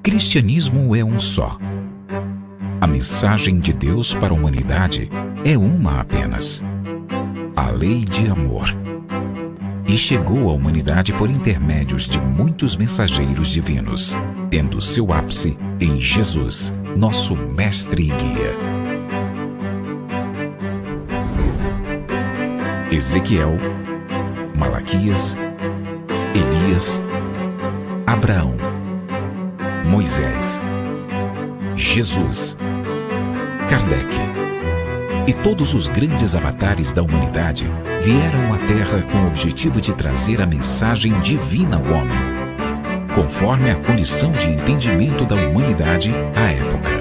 cristianismo é um só. A mensagem de Deus para a humanidade é uma apenas: a lei de amor. E chegou à humanidade por intermédios de muitos mensageiros divinos, tendo seu ápice em Jesus, nosso mestre e guia. Ezequiel, Malaquias, Elias, Abraão, Moisés, Jesus, Kardec e todos os grandes avatares da humanidade vieram à Terra com o objetivo de trazer a mensagem divina ao homem, conforme a condição de entendimento da humanidade à época.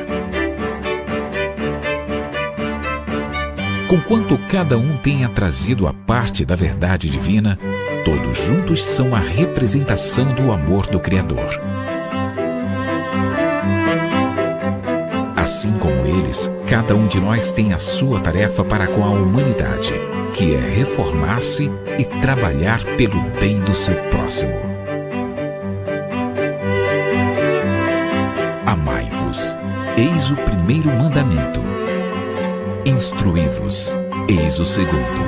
Conquanto cada um tenha trazido a parte da verdade divina, todos juntos são a representação do amor do Criador. Assim como eles, cada um de nós tem a sua tarefa para com a humanidade, que é reformar-se e trabalhar pelo bem do seu próximo. Amai-vos, eis o primeiro mandamento. Instruí-vos, eis o segundo.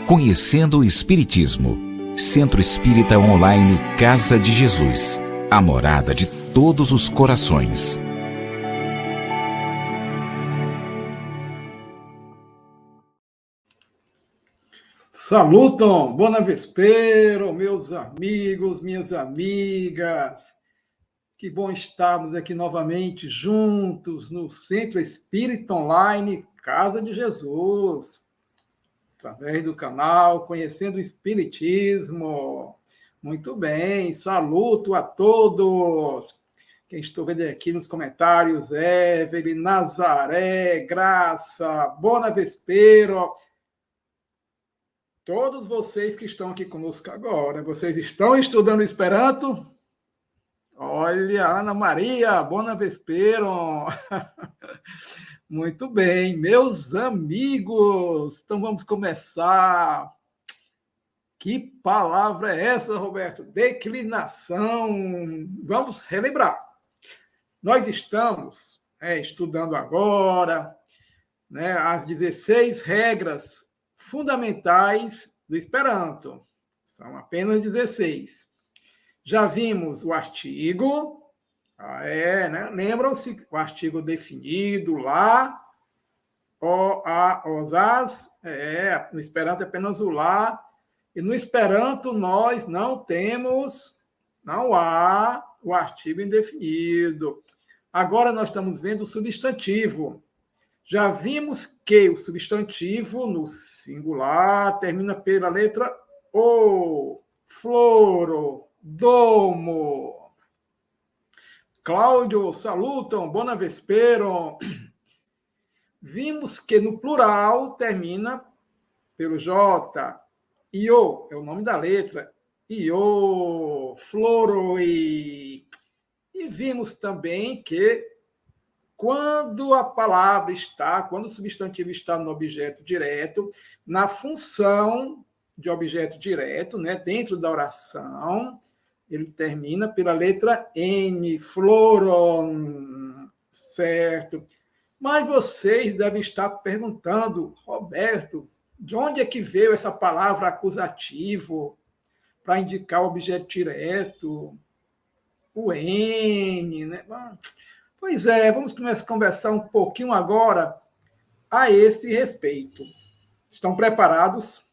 Conhecendo o Espiritismo. Centro Espírita Online Casa de Jesus, a morada de todos os corações. Salutam, buona vespero, meus amigos, minhas amigas. Que bom estarmos aqui novamente juntos no Centro Espírita Online Casa de Jesus, através do canal Conhecendo o Espiritismo. Muito bem, saluto a todos. Quem estou vendo aqui nos comentários, Evelyn, Nazaré, Graça, Bona Vespero. Todos vocês que estão aqui conosco agora, vocês estão estudando Esperanto? Olha, Ana Maria, Bona Vespero. Muito bem, meus amigos. Então vamos começar. Que palavra é essa, Roberto? Declinação. Vamos relembrar. Nós estamos estudando agora as 16 regras fundamentais do Esperanto. São apenas 16. Já vimos o artigo, Lembram-se o artigo definido lá, o, a, os, as, no Esperanto é apenas o lá, e no Esperanto nós não há o artigo indefinido. Agora nós estamos vendo o substantivo. Já vimos que o substantivo no singular termina pela letra O, floro, domo. Cláudio, salutam, bona vespero. Vimos que no plural termina pelo J. Io é o nome da letra. Io, floroi. E vimos também que quando o substantivo está no objeto direto, na função de objeto direto, dentro da oração, ele termina pela letra N, floron, certo? Mas vocês devem estar perguntando, Roberto, de onde é que veio essa palavra acusativo para indicar o objeto direto, o N, Pois é, vamos começar a conversar um pouquinho agora a esse respeito. Estão preparados?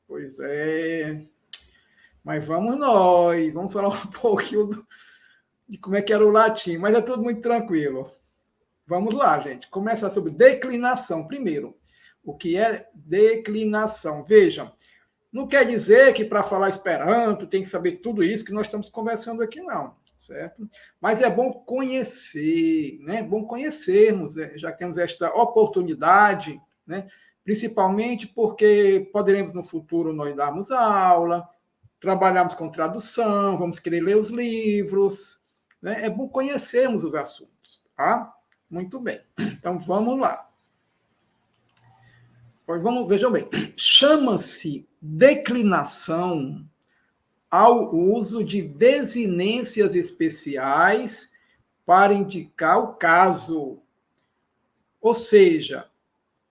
Pois é. Mas vamos falar um pouquinho de como é que era o latim, mas é tudo muito tranquilo. Vamos lá, gente. Começar sobre declinação. Primeiro, o que é declinação? Vejam, não quer dizer que para falar Esperanto tem que saber tudo isso que nós estamos conversando aqui, não. Certo? Mas é bom conhecer, É bom conhecermos, já que temos esta oportunidade, Principalmente porque poderemos no futuro nós darmos aula, trabalharmos com tradução, vamos querer ler os livros, É bom conhecermos os assuntos, tá? Muito bem. Então vamos lá. Vejam bem, chama-se declinação ao uso de desinências especiais para indicar o caso. Ou seja,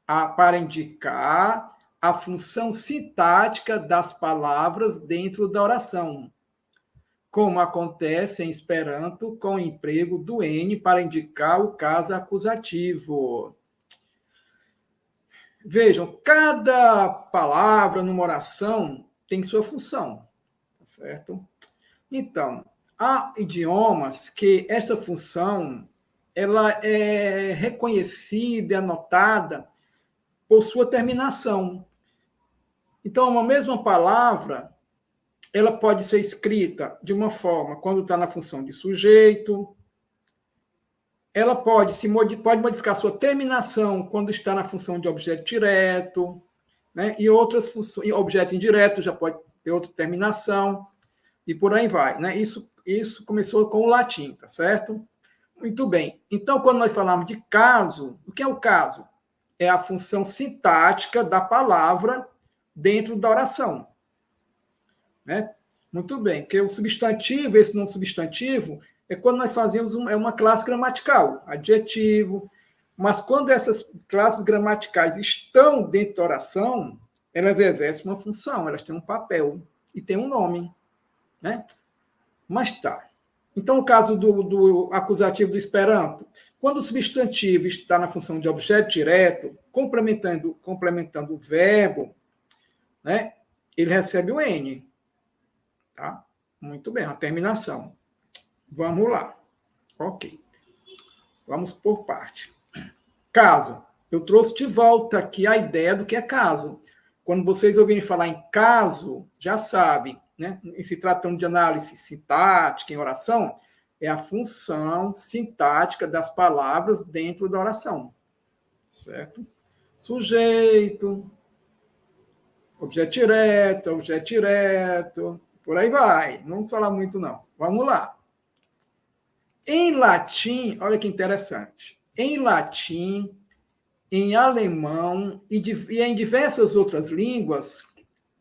para indicar a função sintática das palavras dentro da oração, como acontece em Esperanto com o emprego do N para indicar o caso acusativo. Vejam, cada palavra numa oração tem sua função, certo? Então, há idiomas que essa função ela é reconhecida e anotada por sua terminação. Então, uma mesma palavra, ela pode ser escrita de uma forma quando está na função de sujeito, ela pode modificar sua terminação quando está na função de objeto direto, né? E outras funções, objeto indireto já pode ter outra terminação, e por aí vai, né? Isso começou com o latim, tá certo? Muito bem. Então, quando nós falamos de caso, o que é o caso? É a função sintática da palavra dentro da oração, né? Muito bem, porque o substantivo, esse nome substantivo, é quando nós fazemos uma classe gramatical, adjetivo, mas quando essas classes gramaticais estão dentro da oração, elas exercem uma função, elas têm um papel e têm um nome, né? Mas tá. Então, o caso do acusativo do Esperanto, quando o substantivo está na função de objeto direto, complementando o verbo, né, ele recebe o N. Tá? Muito bem, a terminação. Vamos lá. Ok. Vamos por parte. Caso. Eu trouxe de volta aqui a ideia do que é caso. Quando vocês ouvirem falar em caso, já sabem, né? Em se tratando de análise sintática em oração, é a função sintática das palavras dentro da oração. Certo? Sujeito, objeto direto, por aí vai. Não vamos falar muito, não. Vamos lá. Em latim, olha que interessante. Em latim, em alemão e em diversas outras línguas,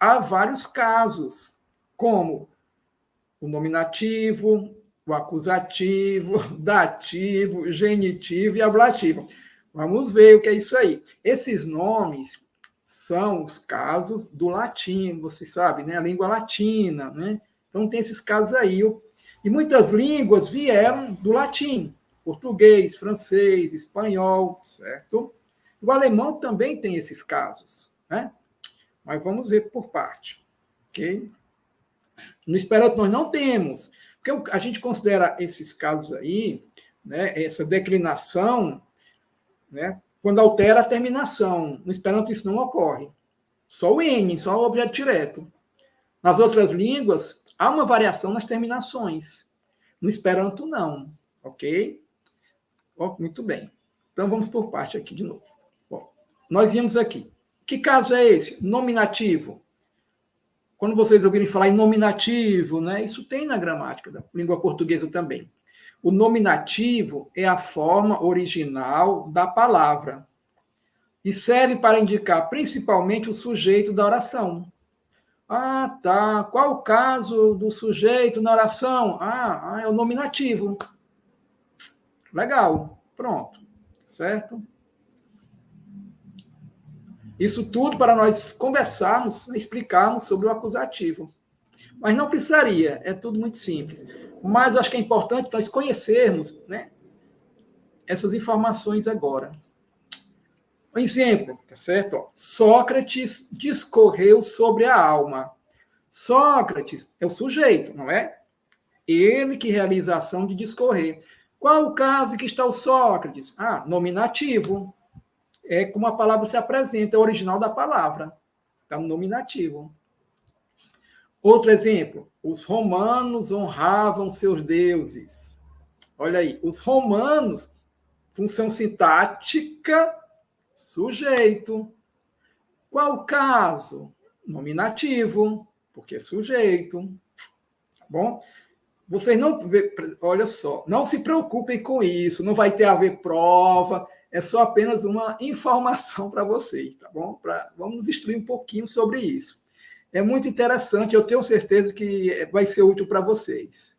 há vários casos, como o nominativo, o acusativo, dativo, genitivo e ablativo. Vamos ver o que é isso aí. Esses nomes são os casos do latim, você sabe, né? A língua latina, né? Então tem esses casos aí. E muitas línguas vieram do latim, português, francês, espanhol, certo? O alemão também tem esses casos, né? Mas vamos ver por parte, ok? No Esperanto nós não temos, porque a gente considera esses casos aí, né, essa declinação, né, quando altera a terminação. No Esperanto isso não ocorre. Só o N, só o objeto direto. Nas outras línguas, há uma variação nas terminações. No Esperanto, não. Ok? Muito bem. Então, vamos por parte aqui de novo. Bom, nós vimos aqui. Que caso é esse? Nominativo. Quando vocês ouvirem falar em nominativo, né, isso tem na gramática da língua portuguesa também. O nominativo é a forma original da palavra e serve para indicar principalmente o sujeito da oração. Ah, tá. Qual o caso do sujeito na oração? É o nominativo. Legal. Pronto. Certo? Isso tudo para nós conversarmos, explicarmos sobre o acusativo. Mas não precisaria, é tudo muito simples. Mas eu acho que é importante nós conhecermos, né, essas informações agora. Um exemplo, tá certo? Ó, Sócrates discorreu sobre a alma. Sócrates é o sujeito, não é? Ele que realiza a ação de discorrer. Qual o caso em que está o Sócrates? Nominativo. É como a palavra se apresenta, é o original da palavra. Está no nominativo. Outro exemplo. Os romanos honravam seus deuses. Olha aí. Os romanos, função sintática, sujeito. Qual o caso? Nominativo, porque é sujeito. Tá bom? Vocês não... Olha só, não se preocupem com isso, não vai ter a ver prova, é só apenas uma informação para vocês, tá bom? Vamos instruir um pouquinho sobre isso. É muito interessante, eu tenho certeza que vai ser útil para vocês.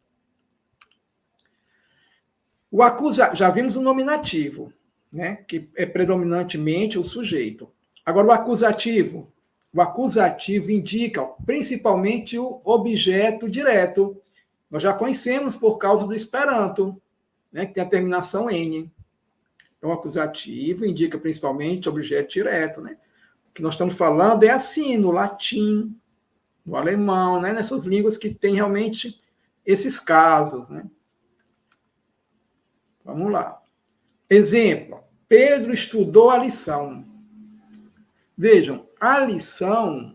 O já vimos o nominativo, né? Que é predominantemente o sujeito. Agora, o acusativo. O acusativo indica principalmente o objeto direto. Nós já conhecemos por causa do Esperanto, né? Que tem a terminação N. Então, o acusativo indica principalmente o objeto direto, né? O que nós estamos falando é assim, no latim, no alemão, né? Nessas línguas que têm realmente esses casos, né? Vamos lá. Exemplo, Pedro estudou a lição. Vejam, a lição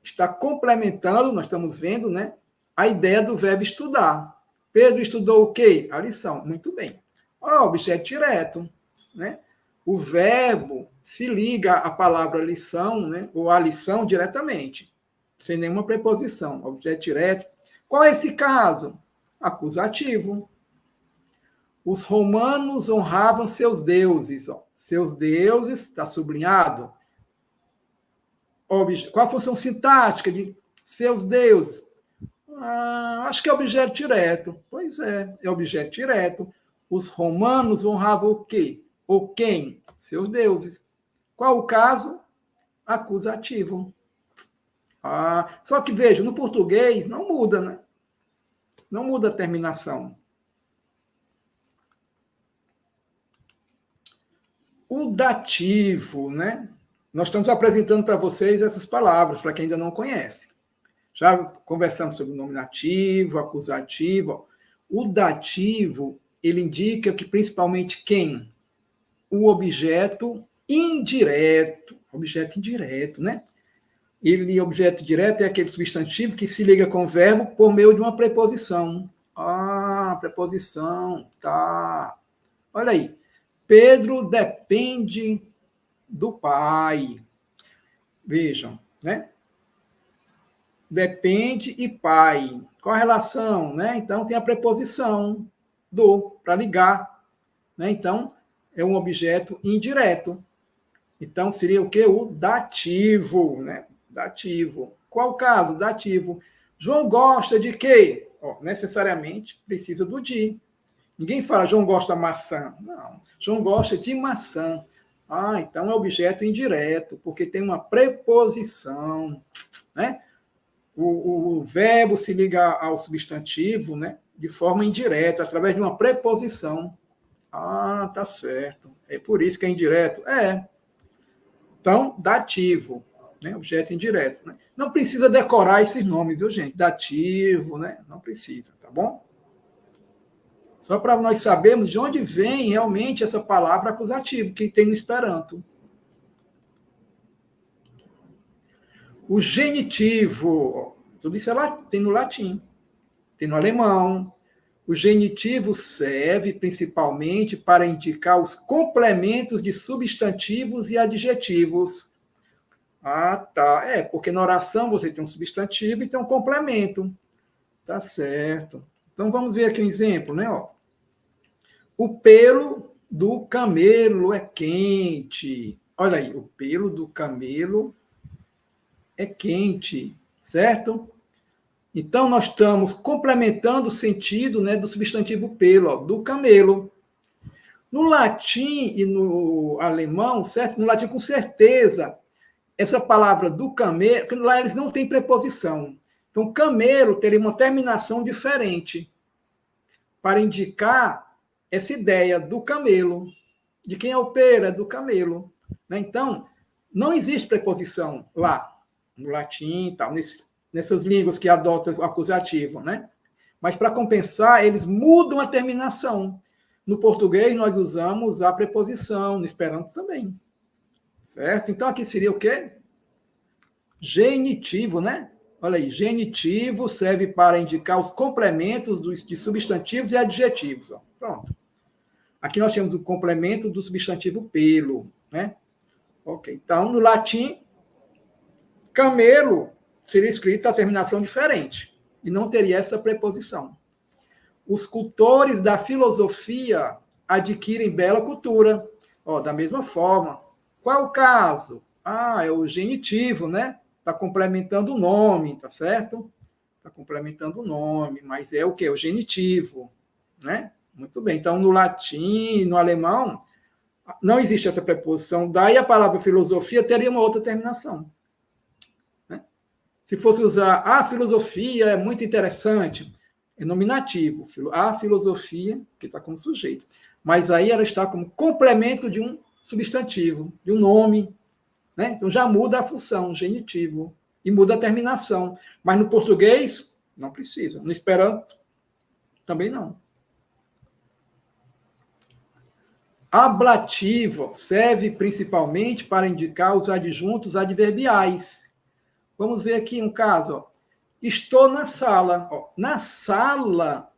está complementando, nós estamos vendo, né, a ideia do verbo estudar. Pedro estudou o quê? A lição. Muito bem. Objeto direto, né? O verbo se liga à palavra lição, né, ou à lição diretamente, sem nenhuma preposição. Objeto direto. Qual é esse caso? Acusativo. Os romanos honravam seus deuses. Ó. Seus deuses, está sublinhado. Qual a função sintática de seus deuses? Acho que é objeto direto. Pois é objeto direto. Os romanos honravam o quê? Ou quem? Seus deuses. Qual o caso? Acusativo. Só que, veja, no português não muda, né? Não muda a terminação. O dativo, né? Nós estamos apresentando para vocês essas palavras, para quem ainda não conhece. Já conversamos sobre o nominativo, acusativo. O dativo, ele indica que principalmente quem? O objeto indireto. Objeto indireto, né? Objeto direto é aquele substantivo que se liga com o verbo por meio de uma preposição. Preposição, tá. Olha aí. Pedro depende do pai. Vejam, né? Depende e pai. Qual a relação, né? Então, tem a preposição do, para ligar. Né? Então, é um objeto indireto. Então, seria o quê? O dativo, né? Dativo. Qual o caso? Dativo. João gosta de quê? Necessariamente precisa do de. Ninguém fala João gosta de maçã. Não. João gosta de maçã. Então é objeto indireto, porque tem uma preposição, né? O verbo se liga ao substantivo, né? De forma indireta, através de uma preposição. Tá certo. É por isso que é indireto. Então, dativo, né? Objeto indireto. Né? Não precisa decorar esses nomes, viu, gente? Dativo, né? Não precisa, tá bom? Só para nós sabermos de onde vem realmente essa palavra acusativo, que tem no Esperanto. O genitivo, tudo isso tem no latim, tem no alemão. O genitivo serve principalmente para indicar os complementos de substantivos e adjetivos. Tá. Porque na oração você tem um substantivo e tem um complemento. Tá certo. Então, vamos ver aqui um exemplo, né? O pelo do camelo é quente. Olha aí, o pelo do camelo é quente, certo? Então, nós estamos complementando o sentido, né, do substantivo pelo, do camelo. No latim e no alemão, certo? No latim, com certeza, essa palavra do camelo, porque lá eles não têm preposição. Então, camelo teria uma terminação diferente para indicar essa ideia do camelo. De quem é o pelo? É do camelo. Né? Então, não existe preposição lá, no latim, tal, nessas línguas que adotam o acusativo. Né? Mas, para compensar, eles mudam a terminação. No português, nós usamos a preposição, no Esperanto também. Certo? Então, aqui seria o quê? Genitivo, né? Olha aí, genitivo serve para indicar os complementos de substantivos e adjetivos. Pronto. Aqui nós temos o complemento do substantivo pelo, né? Ok. Então, no latim, camelo seria escrito a terminação diferente e não teria essa preposição. Os cultores da filosofia adquirem bela cultura. Da mesma forma. Qual é o caso? É o genitivo, né? Está complementando o nome, tá certo? Está complementando o nome, mas é o quê? O genitivo, né? Muito bem. Então, no latim, no alemão, não existe essa preposição. Daí a palavra filosofia teria uma outra terminação. Né? Se fosse usar a filosofia é muito interessante, é nominativo. A filosofia, que está como sujeito. Mas aí ela está como complemento de um substantivo, de um nome. Né? Então já muda a função, genitivo. E muda a terminação. Mas no português, não precisa. No Esperanto, também não. Ablativo serve principalmente para indicar os adjuntos adverbiais. Vamos ver aqui um caso. Ó. Estou na sala. Ó. Na sala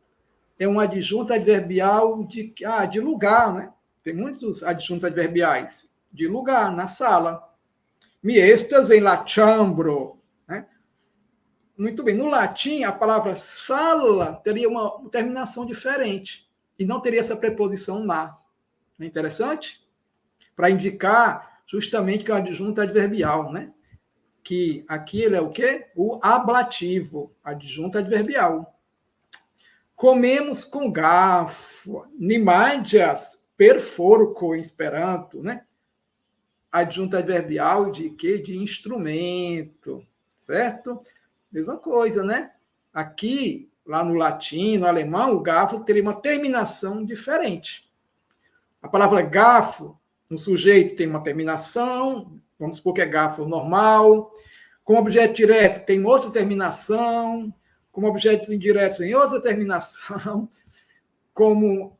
é um adjunto adverbial de lugar, né? Tem muitos adjuntos adverbiais. De lugar, na sala. Mi estas em la chambro. Né? Muito bem. No latim, a palavra sala teria uma terminação diferente. E não teria essa preposição na. É interessante? Para indicar justamente que é o adjunto adverbial, né? Que aqui ele é o quê? O ablativo, adjunto adverbial. Comemos com garfo, nimadias per forco em Esperanto, né? Adjunto adverbial de quê? De instrumento, certo? Mesma coisa, né? Aqui, lá no latim, no alemão, o garfo teria uma terminação diferente. A palavra garfo, no sujeito tem uma terminação, vamos supor que é garfo normal. Como objeto direto tem outra terminação. Como objeto indireto tem outra terminação. Como,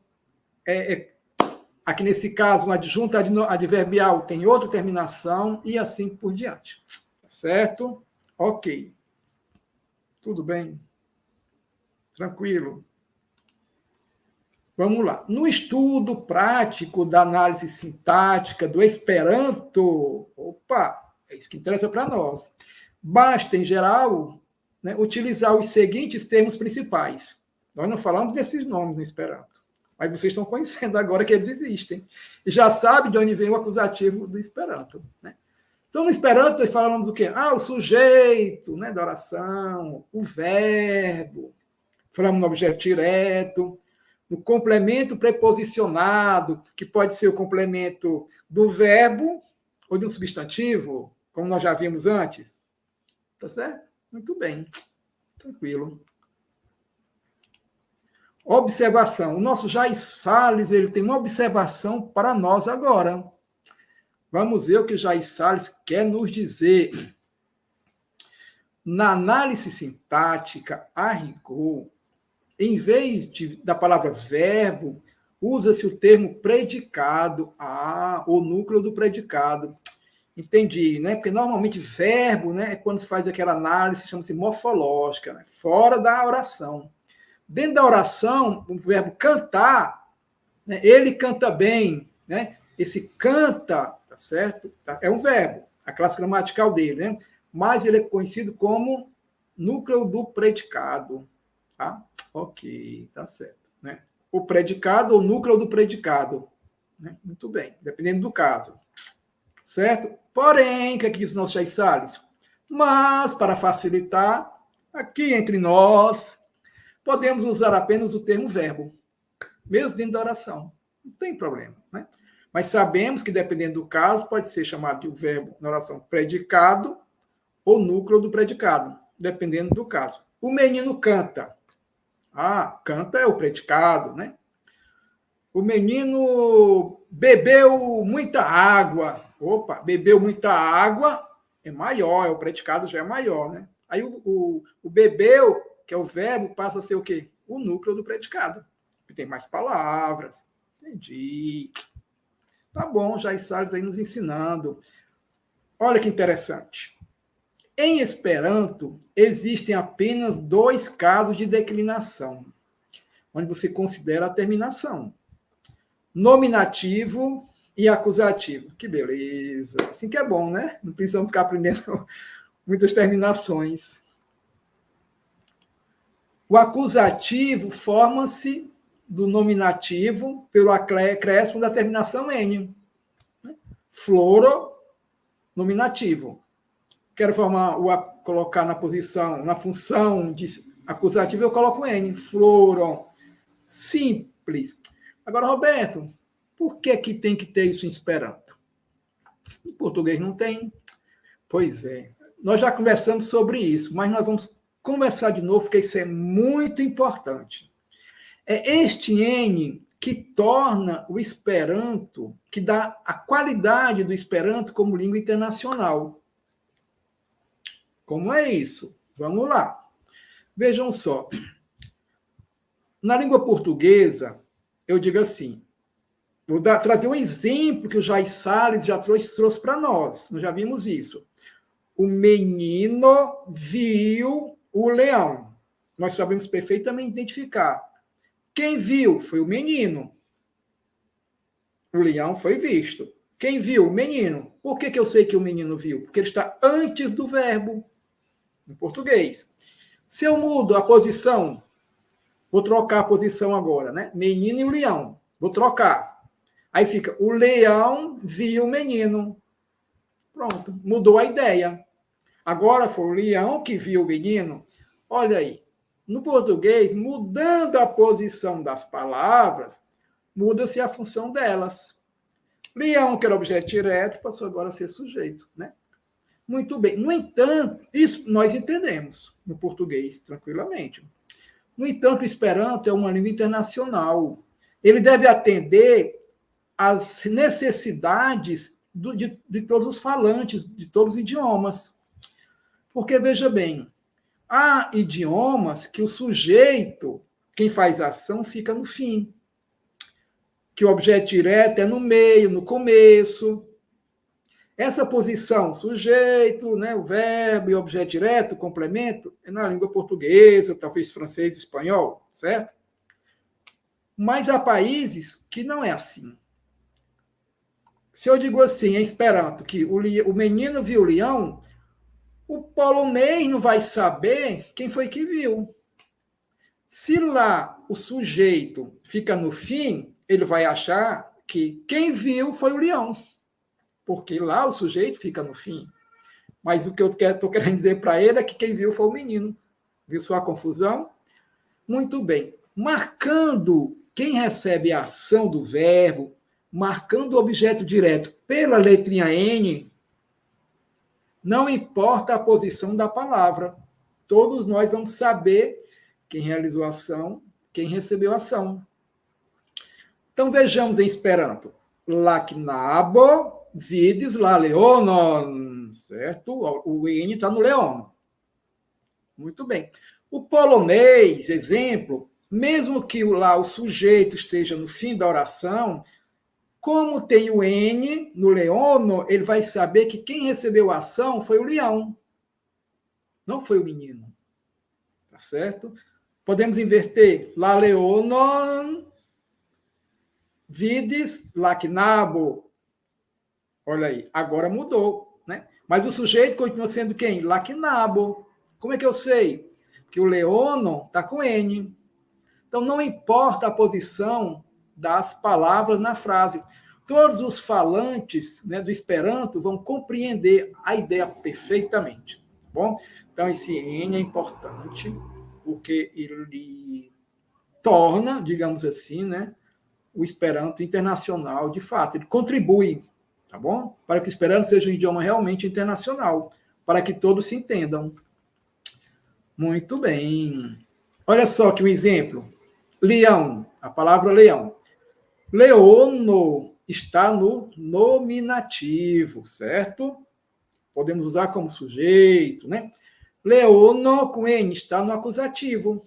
aqui nesse caso, um adjunto adverbial tem outra terminação e assim por diante. Certo? Ok. Tudo bem? Tranquilo. Vamos lá. No estudo prático da análise sintática do Esperanto, é isso que interessa para nós. Basta, em geral, né, utilizar os seguintes termos principais. Nós não falamos desses nomes no Esperanto, mas vocês estão conhecendo agora que eles existem. E já sabem de onde vem o acusativo do Esperanto. Né? Então, no Esperanto, nós falamos do quê? O sujeito, né, da oração, o verbo, falamos no objeto direto, no complemento preposicionado, que pode ser o complemento do verbo ou de um substantivo, como nós já vimos antes. Tá certo? Muito bem. Tranquilo. Observação. O nosso Jair Salles, ele tem uma observação para nós agora. Vamos ver o que o Jair Salles quer nos dizer. Na análise sintática, a rigor, em vez da palavra verbo, usa-se o termo predicado, o núcleo do predicado. Entendi, né? Porque normalmente verbo, né, é quando se faz aquela análise, chama-se morfológica, né? Fora da oração. Dentro da oração, o verbo cantar, né, ele canta bem, né? Esse canta, tá certo? É um verbo, a classe gramatical dele, né? Mas ele é conhecido como núcleo do predicado. Tá? Ok, tá certo. Né? O predicado ou núcleo do predicado. Né? Muito bem, dependendo do caso. Certo? Porém, o que é que diz o nosso Jair Salles? Mas, para facilitar, aqui entre nós, podemos usar apenas o termo verbo, mesmo dentro da oração. Não tem problema. Né? Mas sabemos que, dependendo do caso, pode ser chamado de verbo na oração predicado ou núcleo do predicado, dependendo do caso. O menino canta. Canta é o predicado, né? O menino bebeu muita água. Bebeu muita água é maior, o predicado já é maior, né? Aí o bebeu, que é o verbo, passa a ser o quê? O núcleo do predicado, que tem mais palavras. Entendi. Tá bom, Jair Salles aí nos ensinando. Olha que interessante. Em Esperanto, existem apenas 2 casos de declinação, onde você considera a terminação. Nominativo e acusativo. Que beleza. Assim que é bom, né? Não precisamos ficar aprendendo muitas terminações. O acusativo forma-se do nominativo pelo acréscimo da terminação N. Floro, nominativo. quero colocar na função de acusativo, eu coloco N. Foram. Simples. Agora, Roberto, por que tem que ter isso em Esperanto? Em português não tem. Pois é. Nós já conversamos sobre isso, mas nós vamos conversar de novo, porque isso é muito importante. É este N que torna o Esperanto, que dá a qualidade do Esperanto como língua internacional. Como é isso? Vamos lá. Vejam só. Na língua portuguesa, eu digo assim, vou trazer um exemplo que o Jair Salles já trouxe para nós. Nós já vimos isso. O menino viu o leão. Nós sabemos perfeitamente identificar. Quem viu foi o menino. O leão foi visto. Quem viu? O menino. Por que eu sei que o menino viu? Porque ele está antes do verbo, em português. Se eu mudo a posição, vou trocar a posição agora, né? Menino e o leão. Vou trocar. Aí fica, o leão viu o menino. Pronto, mudou a ideia. Agora foi o leão que viu o menino. Olha aí. No português, mudando a posição das palavras, muda-se a função delas. Leão, que era objeto direto, passou agora a ser sujeito, né? Muito bem. No entanto, isso nós entendemos no português tranquilamente. No entanto, o Esperanto é uma língua internacional. Ele deve atender às necessidades de todos os falantes, de todos os idiomas. Porque, veja bem, há idiomas que o sujeito, quem faz a ação, fica no fim. Que o objeto direto é no meio, no começo. Essa posição, sujeito, né, o verbo e o objeto direto, o complemento, é na língua portuguesa, talvez francês, espanhol, certo? Mas há países que não é assim. Se eu digo assim, em Esperanto, que o menino viu o leão, o polonês não vai saber quem foi que viu. Se lá o sujeito fica no fim, ele vai achar que quem viu foi o leão, porque lá o sujeito fica no fim. Mas o que eu estou querendo dizer para ele é que quem viu foi o menino. Viu só a confusão? Muito bem. Marcando quem recebe a ação do verbo, marcando o objeto direto pela letrinha N, não importa a posição da palavra. Todos nós vamos saber quem realizou a ação, quem recebeu a ação. Então, vejamos em Esperanto. Laknabo vidis la leonon, certo? O N está no leono. Muito bem. O polonês, exemplo, mesmo que lá o sujeito esteja no fim da oração, como tem o N no leono, ele vai saber que quem recebeu a ação foi o leão, não foi o menino. Tá certo? Podemos inverter. La leonon vidis laknabo. Olha aí, agora mudou, né? Mas o sujeito continua sendo quem? Laknabo. Como é que eu sei? Porque o leono está com N. Então, não importa a posição das palavras na frase. Todos os falantes, né, do Esperanto vão compreender a ideia perfeitamente. Tá bom? Então, esse N é importante, porque ele torna, digamos assim, né, o Esperanto internacional de fato. Ele contribui, tá bom? Para que o Esperanto seja um idioma realmente internacional, para que todos se entendam. Muito bem. Olha só aqui um exemplo. Leão, a palavra leão. Leono está no nominativo, certo? Podemos usar como sujeito, né? Leono com N está no acusativo.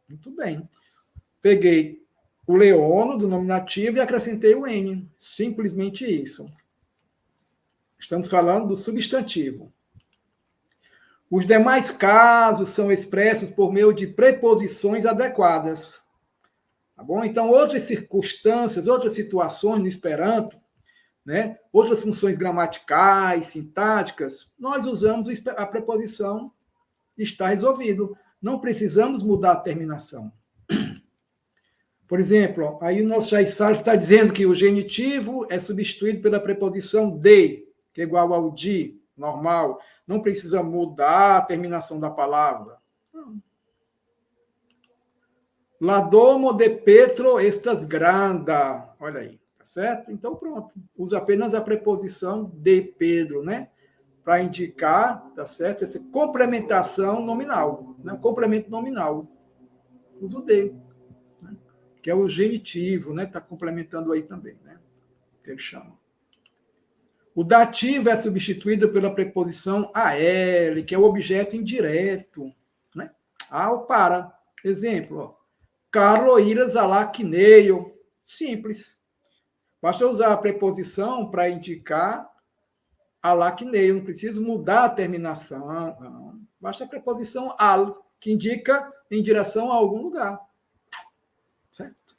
Muito bem. Peguei o leono do nominativo e acrescentei o N. Simplesmente isso. Estamos falando do substantivo. Os demais casos são expressos por meio de preposições adequadas. Tá bom? Então, outras circunstâncias, outras situações no Esperanto, né? Outras funções gramaticais, sintáticas, nós usamos a preposição e está resolvido. Não precisamos mudar a terminação. Por exemplo, aí o nosso Jair Salles está dizendo que o genitivo é substituído pela preposição de, que é igual ao de. normal. Não precisa mudar a terminação da palavra. Não. La domo de Petro estas granda. Olha aí, tá certo? Então, pronto. Usa apenas a preposição de Pedro, né? Para indicar, tá certo? Essa complementação nominal, né? Complemento nominal. Usa o de, né? Que é o genitivo, né? Está complementando aí também, né? Que ele chama. O dativo é substituído pela preposição AL, que é o objeto indireto, né? Ao para. Exemplo, ó. Carlo iras alaquineio. Simples. Basta usar a preposição para indicar alaquineio. Não precisa mudar a terminação. Não. Basta a preposição al, que indica em direção a algum lugar. Certo?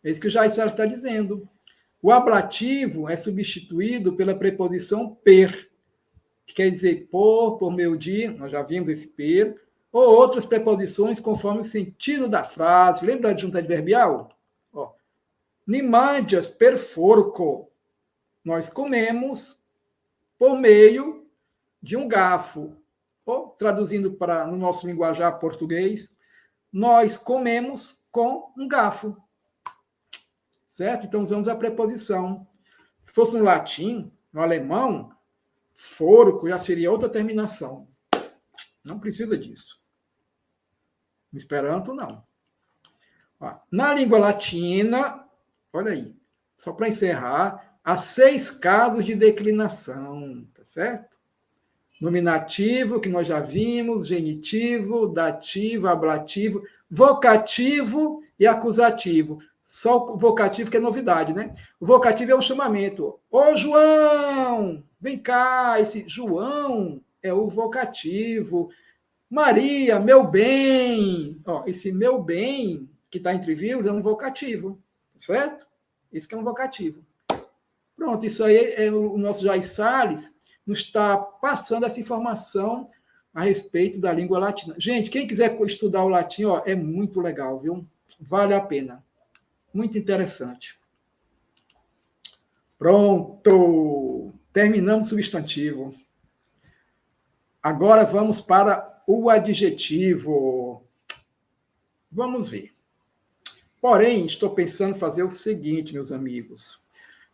É isso que o Jair está dizendo. O ablativo é substituído pela preposição per, que quer dizer por meio de, nós já vimos esse per, ou outras preposições conforme o sentido da frase. Lembra da adjunta adverbial? Nimandias per forco. Nós comemos por meio de um garfo. Ou, traduzindo para no nosso linguajar português, nós comemos com um garfo. Certo? Então, usamos a preposição. Se fosse no latim, no alemão, forco já seria outra terminação. Não precisa disso. No Esperanto, não. Na língua latina, olha aí, só para encerrar, há 6 casos de declinação, tá certo? Nominativo, que nós já vimos, genitivo, dativo, ablativo, vocativo e acusativo. Só o vocativo que é novidade, né? O vocativo é um chamamento. Ô, João, vem cá. Esse João é o vocativo. Maria, meu bem. Ó, esse meu bem, que está entre vírgulas, é um vocativo. Certo? Isso que é um vocativo. Pronto, isso aí é o nosso Jair Salles nos está passando essa informação a respeito da língua latina. Gente, quem quiser estudar o latim, ó, é muito legal, viu? Vale a pena. Muito interessante. Pronto. Terminamos o substantivo. Agora vamos para o adjetivo. Vamos ver. Porém, estou pensando em fazer o seguinte, meus amigos.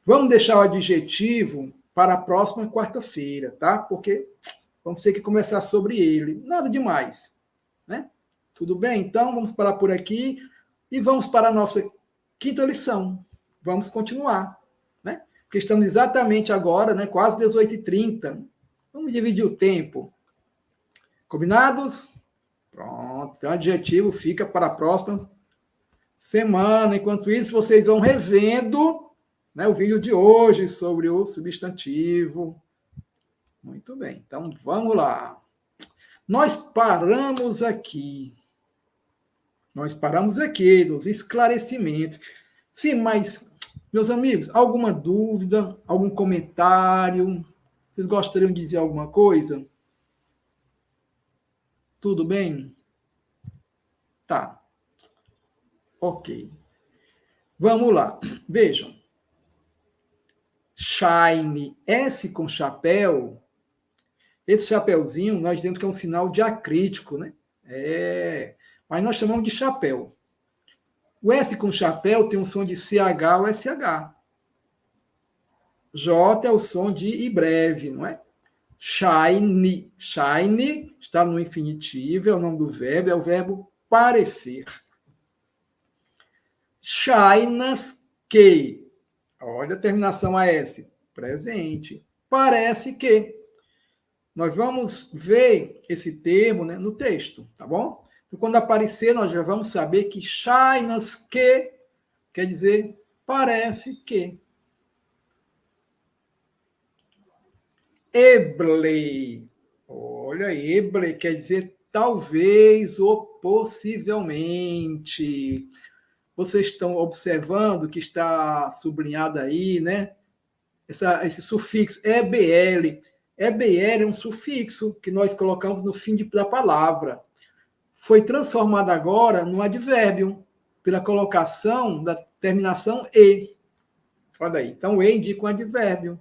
Vamos deixar o adjetivo para a próxima quarta-feira, tá? Porque vamos ter que conversar sobre ele. Nada demais, né? Tudo bem? Então, vamos parar por aqui e vamos para a nossa quinta lição. Vamos continuar, né? Porque estamos exatamente agora, né? Quase 18h30. Vamos dividir o tempo. Combinados? Pronto. Então, o adjetivo fica para a próxima semana. Enquanto isso, vocês vão revendo, né, o vídeo de hoje sobre o substantivo. Muito bem. Então, vamos lá. Nós paramos aqui. Nós paramos aqui dos esclarecimentos. Sim, mas, meus amigos, alguma dúvida, algum comentário? Vocês gostariam de dizer alguma coisa? Tudo bem? Tá. Ok. Vamos lá. Vejam. Shine, S com chapéu. Esse chapéuzinho, nós dizemos que é um sinal diacrítico, né? Mas nós chamamos de chapéu. O S com chapéu tem um som de CH ou SH. J é o som de I breve, não é? Shine. Shine está no infinitivo, é o nome do verbo, é o verbo parecer. Shinas que. Olha a terminação AS. Presente. Parece que. Nós vamos ver esse termo, né, no texto, tá bom? Então, quando aparecer, nós já vamos saber que shinas que quer dizer parece que. Eble. Olha, eble quer dizer talvez ou possivelmente. Vocês estão observando que está sublinhado aí, né? Esse sufixo EBL. EBL é um sufixo que nós colocamos no fim da palavra. Foi transformado agora num advérbio, pela colocação da terminação E. Olha aí. Então, E indica um advérbio.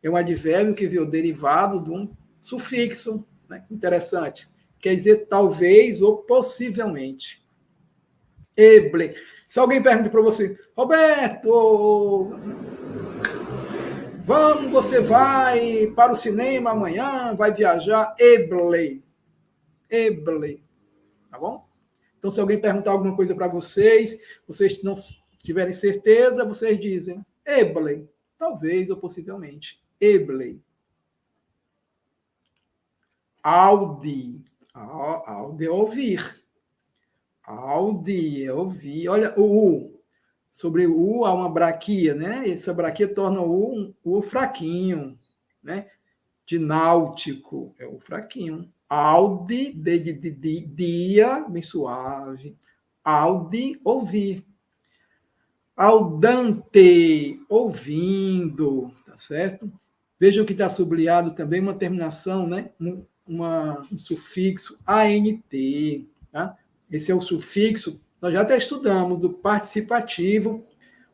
é um advérbio que veio derivado de um sufixo, né? Interessante. Quer dizer talvez ou possivelmente. Eble. Se alguém pergunta para você, Roberto, você vai para o cinema amanhã, vai viajar? Eble. Eble. Tá bom? Então, se alguém perguntar alguma coisa para vocês não tiverem certeza, vocês dizem eble. Talvez ou possivelmente. Eble. Audi. Audi é ouvir. Audi é ouvir. Olha, o U. Sobre o U há uma braquia, né? Essa braquia torna o U um U fraquinho, né? De náutico, é o fraquinho. Audi, de dia, bem suave. Audi, ouvir. Audante, ouvindo, tá certo? Vejam que está sublinhado também uma terminação, né? Um sufixo ANT, tá? Esse é o sufixo, nós já até estudamos, do participativo,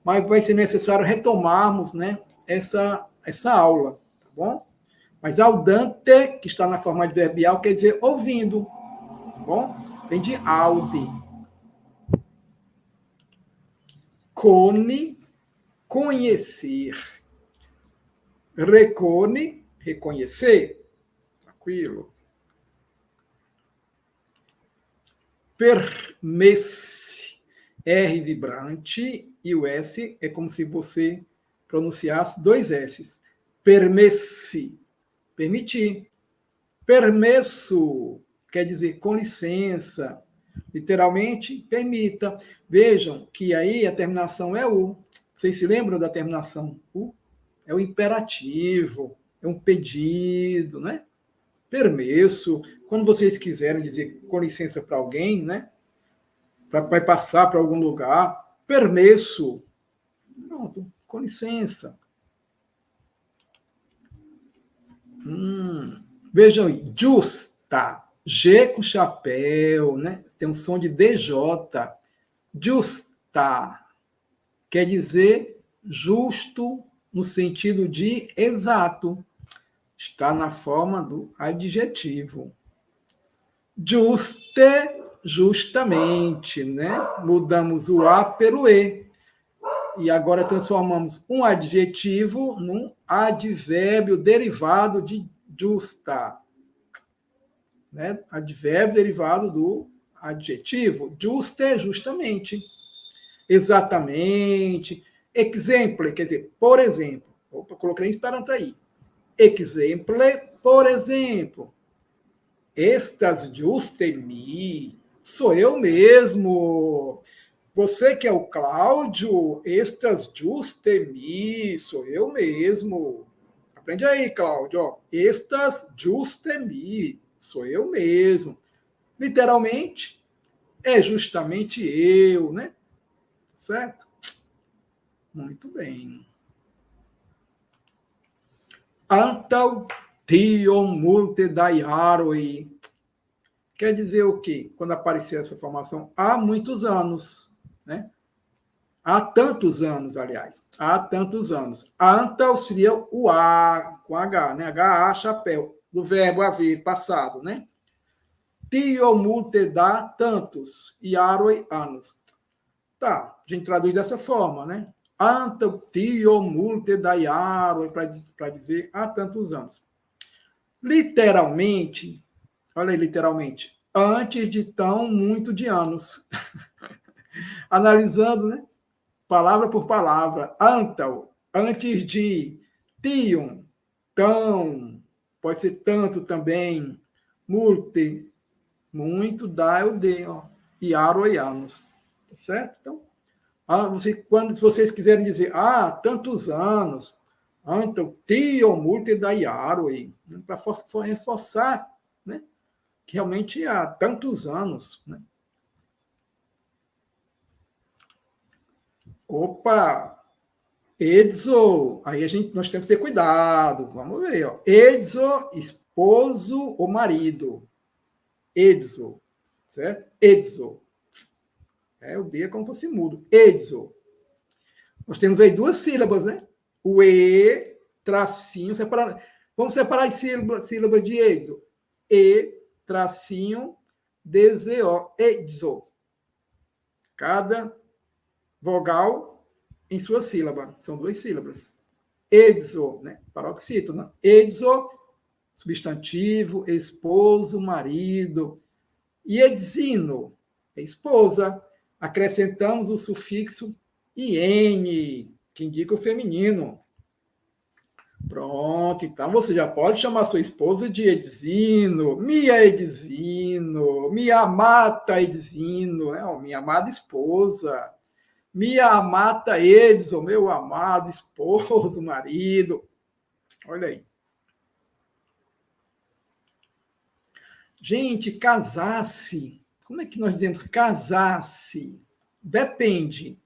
mas vai ser necessário retomarmos, né, essa aula, tá bom? Mas audante, que está na forma adverbial, quer dizer ouvindo, tá bom? Vem de audi. Cone, conhecer. Recone, reconhecer. Tranquilo. Permesse. R vibrante e o S é como se você pronunciasse dois S's. Permesse. Permitir. Permesso quer dizer com licença. Literalmente, permita. Vejam que aí a terminação é U. Vocês se lembram da terminação U? É o imperativo, é um pedido, né? Permesso. Quando vocês quiserem dizer com licença para alguém, né? Vai passar para algum lugar, permesso. Pronto, com licença. Vejam aí, justa. G com chapéu, né? Tem um som de DJ. Justa. Quer dizer justo no sentido de exato. Está na forma do adjetivo. Juste, justamente, né? Mudamos o A pelo E. E agora transformamos um adjetivo num advérbio derivado de justa. Né? Advérbio derivado do adjetivo. Juste, justamente. Exatamente. Exemple, quer dizer, por exemplo. Opa, coloquei em esperanto aí. Exemple, por exemplo. Estas juste mi. Sou eu mesmo. Você que é o Cláudio, estas juste mi. Sou eu mesmo. Aprende aí, Cláudio. Estas juste mi. Sou eu mesmo. Literalmente, é justamente eu, né? Certo? Muito bem. Antal tio multe daiaroi. Quer dizer o quê? Quando aparecer essa formação, há muitos anos, né? Há tantos anos, aliás. Há tantos anos. Antal seria o A, com H, né? H-A, chapéu, do verbo haver, passado, né? Tio multe dá tantos, iaroi, anos. Tá, a gente traduz dessa forma, né? Antal tio multe daiaroi, para dizer há tantos anos. Literalmente, olha aí, literalmente, antes de tão muito de anos. Analisando, né? Palavra por palavra. Antal, antes de. Tion, tão, pode ser tanto também. Multe, muito, dá é o de, ó. Iaro e anos. Certo? Então, quando vocês quiserem dizer, tantos anos, antal, tio, multe, dá iaro aí, para reforçar, né? Que realmente há tantos anos, né? Opa! Edzo, aí nós temos que ter cuidado. Vamos ver, ó. Edzo, esposo ou marido. Edzo, certo? Edzo. O D é como fosse mudo. Edzo. Nós temos aí duas sílabas, né? O E tracinho, vamos separar as sílabas de êxodo. E, tracinho, DZO, êxodo. Cada vogal em sua sílaba. São 2 sílabas. Êxodo, né? Paroxítona. Êxodo, substantivo, esposo, marido. E edzino, esposa. Acrescentamos o sufixo IN, que indica o feminino. Pronto, então você já pode chamar sua esposa de Edzino, minha Edzino, minha amata Edzino, minha amada esposa, minha amata Edson, meu amado esposo, marido. Olha aí. Gente, casar-se. Como é que nós dizemos casar-se? Depende.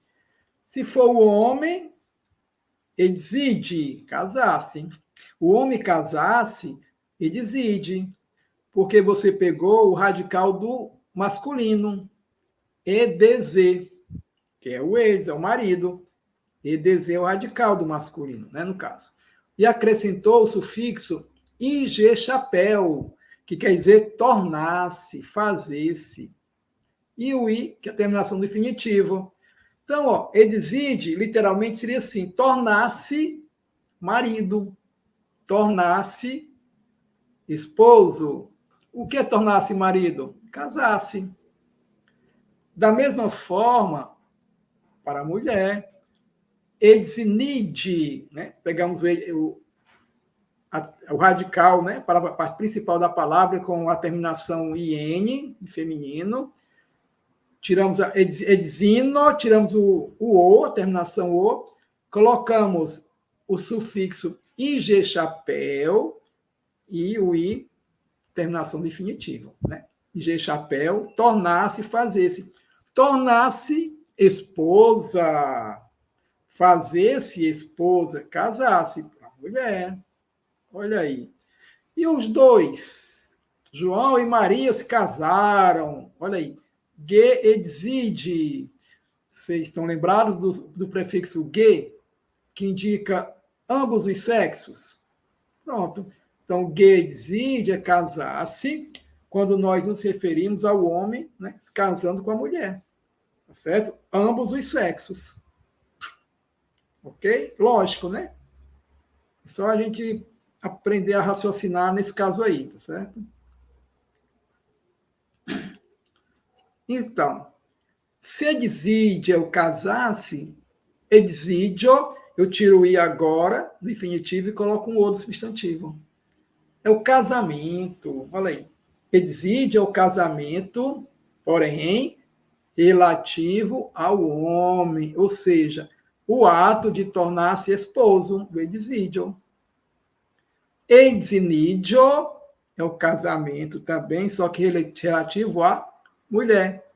Se for o homem, exige casar-se. O homem casar-se, exige. Porque você pegou o radical do masculino. EDZ, que é o ex, é o marido. EDZ é o radical do masculino, né, no caso. E acrescentou o sufixo IG chapéu, que quer dizer tornar-se, fazer-se. E o I, que é a terminação do definitivo. Então, exige, literalmente, seria assim, tornar-se marido, tornar-se esposo. O que é tornar-se marido? Casar-se. Da mesma forma, para a mulher, exinide, né? Pegamos o radical, né? Para a parte principal da palavra, com a terminação IN, feminino. Tiramos a edzino, tiramos o, a terminação o, colocamos o sufixo IG chapéu e o I, terminação definitiva, né? IG chapéu, tornar-se, fazer-se. Tornar-se esposa, fazer-se esposa, casar-se para a mulher. Olha aí. E os dois, João e Maria, se casaram. Olha aí. Ge exige. Vocês estão lembrados do prefixo ge, que indica ambos os sexos? Pronto. Então, ge exige é casar-se, quando nós nos referimos ao homem, né, se casando com a mulher. Tá certo? Ambos os sexos. Ok? Lógico, né? É só a gente aprender a raciocinar nesse caso aí, tá certo? Então, se exige é o casar-se, exidio, eu tiro o i agora, do infinitivo, e coloco um outro substantivo. É o casamento, olha aí. Exige é o casamento, porém, relativo ao homem, ou seja, o ato de tornar-se esposo, do exídio. Exinidio é o casamento também, só que relativo à mulher,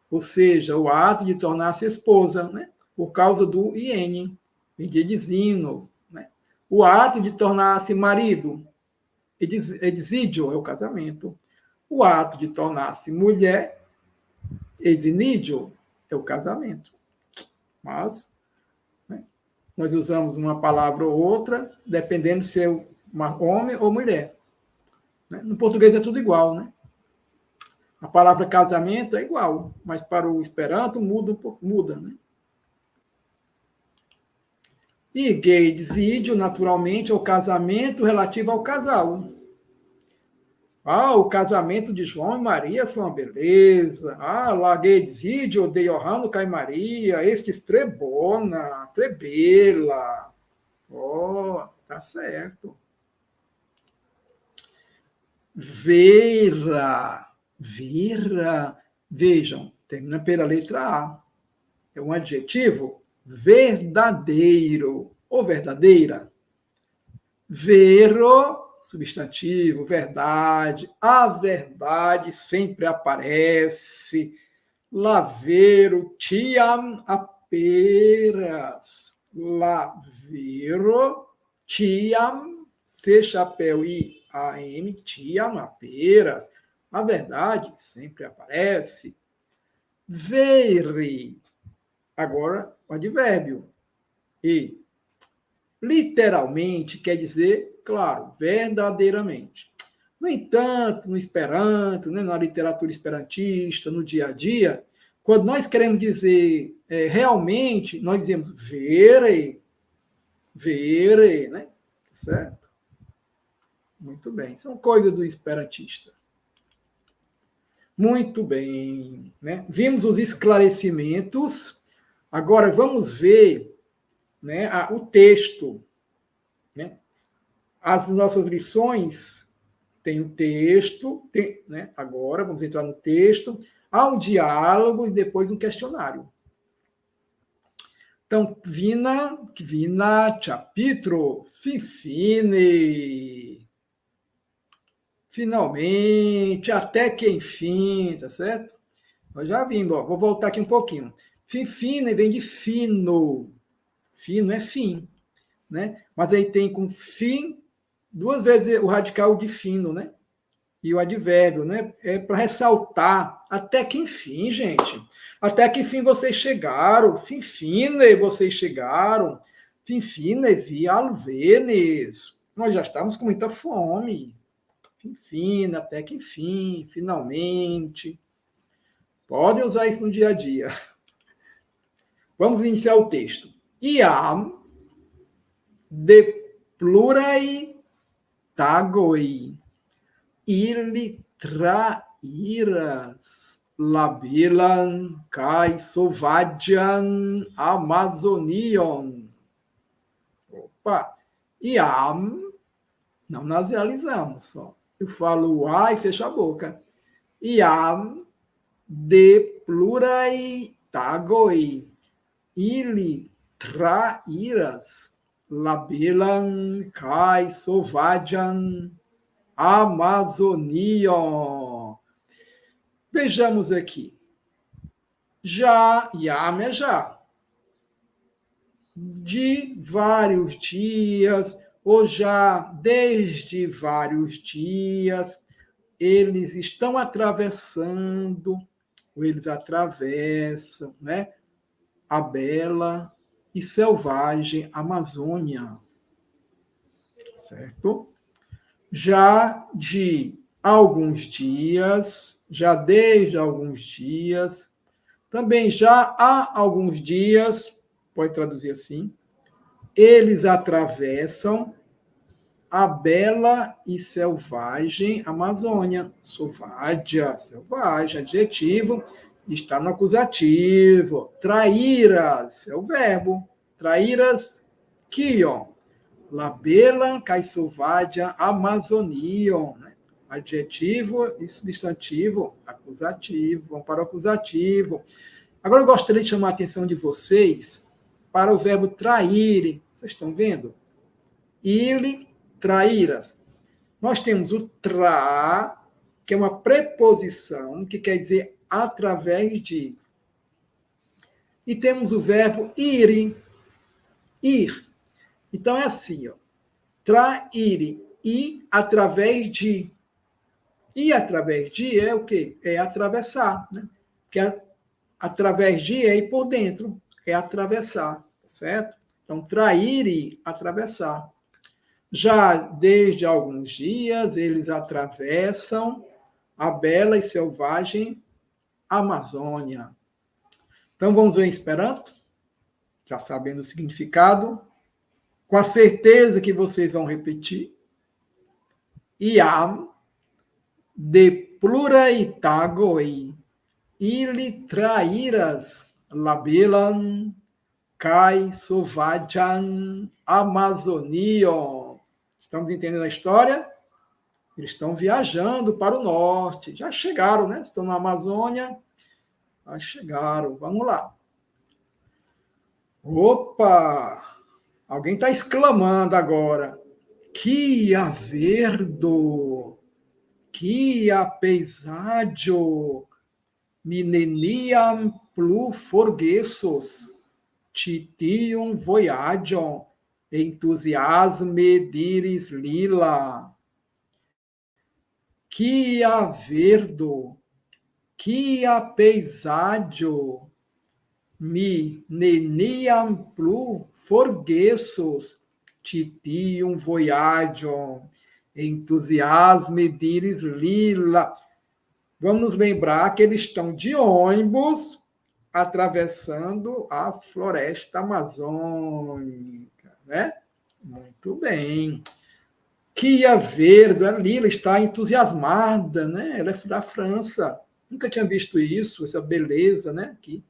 ou seja, o ato de tornar-se esposa, né? Por causa do IN, de exino, né? O ato de tornar-se marido, exídio é o casamento. O ato de tornar-se mulher, exinidio, é o casamento. Mas, né, nós usamos uma palavra ou outra, dependendo se é homem ou mulher. Né? No português é tudo igual, né? A palavra casamento é igual, mas para o Esperanto muda um pouco, muda, né? E gay desídio, naturalmente, é o casamento relativo ao casal. Ah, o casamento de João e Maria foi uma beleza. Ah, lá gay desídio de Johanno e Maria, este estrebona, trebela. Oh, tá certo. Vera. Vera, vejam, termina pela letra A. É um adjetivo verdadeiro ou verdadeira. Vero, substantivo, verdade. A verdade sempre aparece. Lavero, tiam aperas. Lavero, tiam, se chapéu e am, tiam aperas. A verdade sempre aparece. Vere. Agora, o advérbio. E Literalmente quer dizer, claro, verdadeiramente. No entanto, no Esperanto, né, na literatura esperantista, no dia a dia, quando nós queremos dizer realmente, nós dizemos vere, né? Certo? Muito bem. São coisas do esperantista. Muito bem. Né? Vimos os esclarecimentos. Agora vamos ver, né, o texto. Né? As nossas lições têm o texto, né? Agora vamos entrar no texto, há um diálogo e depois um questionário. Então, vina capítulo, fine. Finalmente, até que enfim, tá certo? Nós já vimos, ó, vou voltar aqui um pouquinho. Fine vem de fino. Fino é fim, né? Mas aí tem com fim, duas vezes o radical de fino, né? E o advérbio, né? É para ressaltar até que enfim, gente. Até que enfim vocês chegaram. Fine, vocês chegaram. Fine, vi alvenes. Nós já estamos com muita fome. Fim, até que enfim, finalmente. Podem usar isso no dia a dia. Vamos iniciar o texto. Iam de plurai tagoi ili trairas labilan kai sovadian amazonion. Opa! Iam, não nasalizamos só. Eu falo o A e fecho a boca. Iam de plurai tagoi ili trairas labelan kai sovadian amazonion. Vejamos aqui. Já, iam é já. De vários dias, ou já desde vários dias, eles estão atravessando, ou eles atravessam, né, a bela e selvagem Amazônia, certo? Já de alguns dias, já desde alguns dias, também já há alguns dias, pode traduzir assim, eles atravessam a bela e selvagem Amazônia. Selvagem, adjetivo, está no acusativo. Traíras, é o verbo. Traíras, kion. La bela kai selvagia Amazonion. Adjetivo e substantivo, acusativo. Vamos para o acusativo. Agora eu gostaria de chamar a atenção de vocês para o verbo trair. Vocês estão vendo? Ele traíras. Nós temos o tra, que é uma preposição, que quer dizer através de. E temos o verbo ir. Então é assim, ó. Trair, ir através de. E através de é o quê? É atravessar, né? Porque através de é ir por dentro, é atravessar, certo? Então, trair e atravessar. Já desde alguns dias, eles atravessam a bela e selvagem Amazônia. Então, vamos ver em Esperanto, já sabendo o significado, com a certeza que vocês vão repetir. Iam de plurai tagoi ili trairas labelan kai sovadian Amazonion. Estamos entendendo a história? Eles estão viajando para o norte. Já chegaram, né? Estão na Amazônia. Já chegaram. Vamos lá. Opa! Alguém está exclamando agora. Que averdo! Que apesagio! Mineniam plu forgessos! Titium voyagion! Entusiasme diris lila! Que averdo! Que apesagio! Mi neniam plu forgessos, titium voyagium, entusiasme diris lila. Vamos nos lembrar que eles estão de ônibus atravessando a floresta amazônica, né? Muito bem. Kia Verde, a Lila está entusiasmada, né? Ela é da França. Nunca tinha visto isso, essa beleza, né? Aqui,